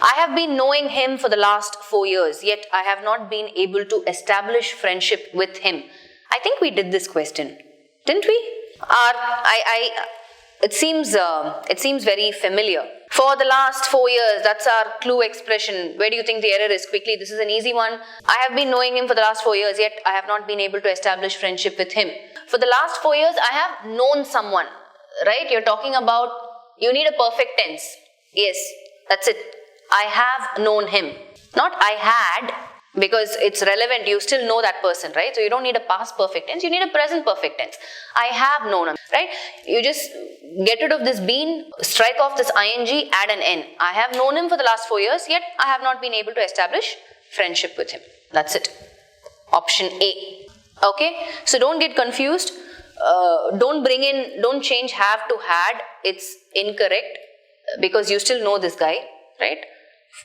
I have been knowing him for the last 4 years, yet I have not been able to establish friendship with him. I think we did this question, didn't we? It seems very familiar. For the last 4 years, that's our clue expression. Where do you think the error is? Quickly, this is an easy one. I have been knowing him for the last 4 years, yet I have not been able to establish friendship with him. For the last 4 years, I have known someone, right? You're talking about, you need a perfect tense. Yes, that's it. I have known him. Not I had, because it's relevant, you still know that person, right? So you don't need a past perfect tense, you need a present perfect tense. I have known him, right? You just get rid of this been, strike off this ing, add an n. I have known him for the last 4 years, yet I have not been able to establish friendship with him. That's it. Option A. Okay? So don't get confused. Don't change have to had. It's incorrect because you still know this guy, right?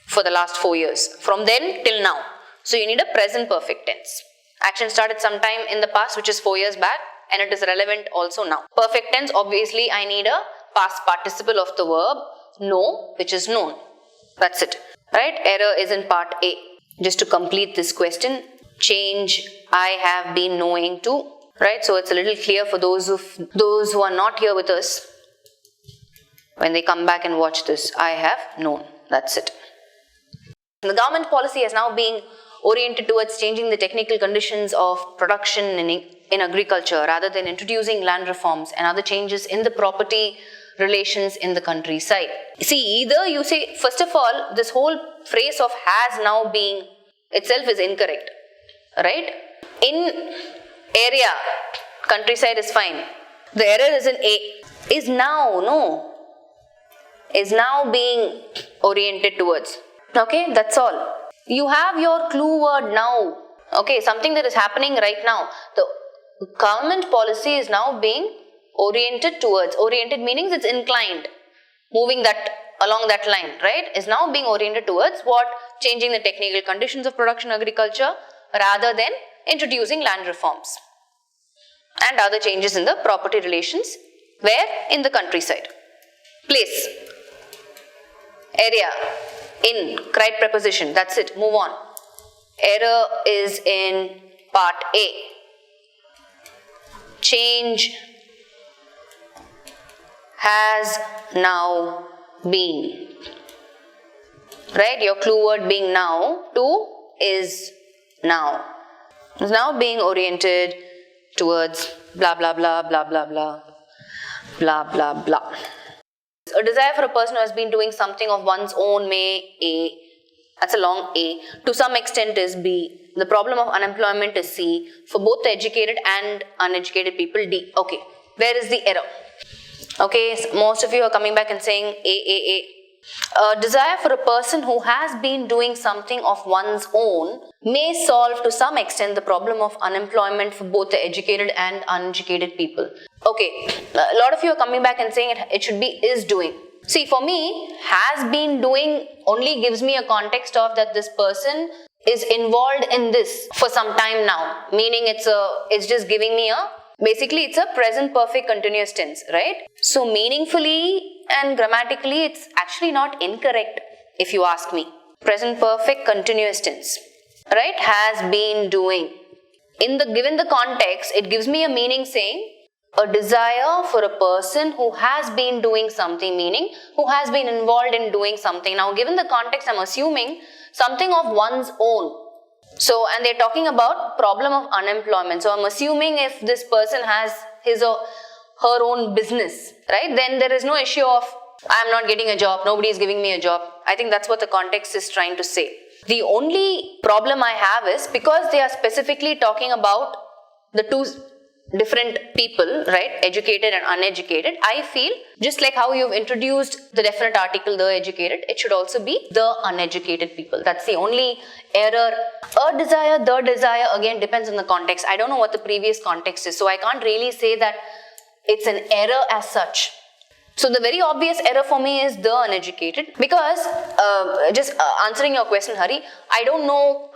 For the last 4 years. From then till now. So you need a present perfect tense. Action started sometime in the past, which is 4 years back, and it is relevant also now. Perfect tense, obviously I need a past participle of the verb know, which is known. That's it. Right? Error is in part A. Just to complete this question, change I have been knowing to. Right? So it's a little clear for those who are not here with us. When they come back and watch this, I have known. That's it. The government policy is now being oriented towards changing the technical conditions of production in agriculture rather than introducing land reforms and other changes in the property relations in the countryside. See, either you say, first of all, this whole phrase of has now being itself is incorrect, right? In area, countryside is fine. The error is in A. Is now, no. Is now being oriented towards. Okay, that's all. You have your clue word now. Okay, something that is happening right now. The government policy is now being oriented towards. Oriented meaning it's inclined. Moving that along that line, right? Is now being oriented towards what? Changing the technical conditions of production agriculture rather than introducing land reforms. And other changes in the property relations. Where? In the countryside. Place. Area. In, right preposition, that's it, move on. Error is in part A. Change has now been. Right, your clue word being now, to is now. Is now being oriented towards blah blah blah blah blah blah blah blah blah. A desire for a person who has been doing something of one's own may A. That's a long A. To some extent is B. The problem of unemployment is C. For both the educated and uneducated people, D. Okay. Where is the error? Okay. So most of you are coming back and saying A. A desire for a person who has been doing something of one's own may solve to some extent the problem of unemployment for both the educated and uneducated people. Okay, a lot of you are coming back and saying it should be is doing. See, for me, has been doing only gives me a context of that this person is involved in this for some time now. Meaning it's just giving me basically it's a present perfect continuous tense, right? So meaningfully and grammatically, it's actually not incorrect if you ask me. Present perfect continuous tense, right? Has been doing. Given the context, it gives me a meaning saying a desire for a person who has been doing something, meaning who has been involved in doing something. Now, given the context, I'm assuming something of one's own. So, and they're talking about problem of unemployment. So, I'm assuming if this person has his or her own business, right, then there is no issue of I'm not getting a job, nobody is giving me a job. I think that's what the context is trying to say. The only problem I have is because they are specifically talking about the two different people, right, educated and uneducated, I feel just like how you've introduced the definite article, the educated, it should also be the uneducated people. That's the only error. A desire, the desire, again depends on the context. I don't know what the previous context is, so I can't really say that it's an error as such. So the very obvious error for me is the uneducated, because just answering your question, Hari, I don't know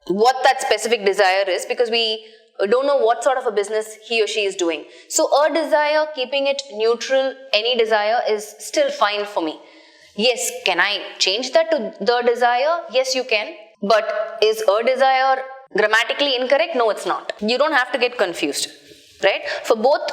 what that specific desire is, because we don't know what sort of a business he or she is doing. So a desire, keeping it neutral, any desire is still fine for me. Yes, can I change that to the desire? Yes, you can. But is a desire grammatically incorrect? No, it's not. You don't have to get confused, right? For both,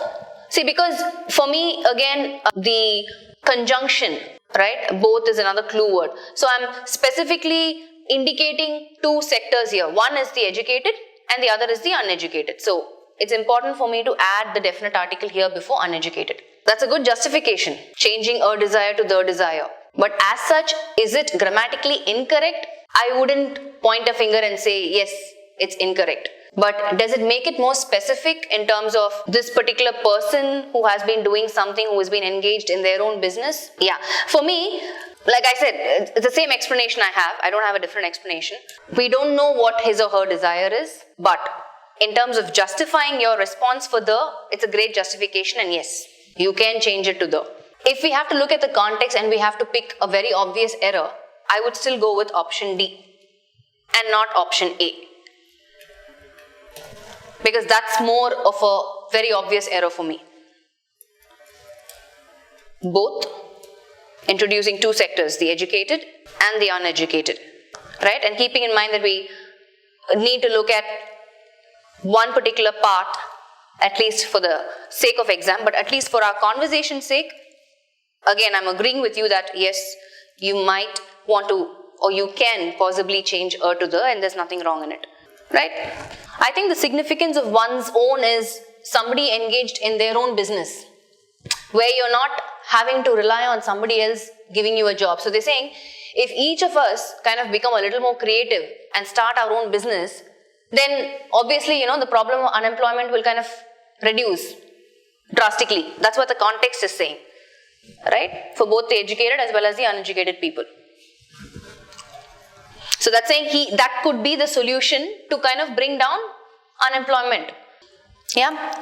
see, because for me, again, the conjunction, right? Both is another clue word. So I'm specifically indicating two sectors here. One is the educated and the other is the uneducated. So it's important for me to add the definite article here before uneducated. That's a good justification, changing a desire to the desire. But as such, is it grammatically incorrect? I wouldn't point a finger and say, yes, it's incorrect. But does it make it more specific in terms of this particular person who has been doing something, who has been engaged in their own business? Yeah. For me, like I said, it's the same explanation I have. I don't have a different explanation. We don't know what his or her desire is, but in terms of justifying your response for the, it's a great justification, and yes, you can change it to the. If we have to look at the context and we have to pick a very obvious error, I would still go with option D and not option A. Because that's more of a very obvious error for me. Both introducing two sectors, the educated and the uneducated, right? And keeping in mind that we need to look at one particular part, at least for the sake of exam, but at least for our conversation's sake, again, I'm agreeing with you that yes, you might want to, or you can possibly change a to the, and there's nothing wrong in it, right? I think the significance of one's own is somebody engaged in their own business, where you're not having to rely on somebody else giving you a job. So they're saying, if each of us kind of become a little more creative and start our own business, then obviously, the problem of unemployment will kind of reduce drastically. That's what the context is saying, right? For both the educated as well as the uneducated people. So that's saying that could be the solution to kind of bring down unemployment. Yeah.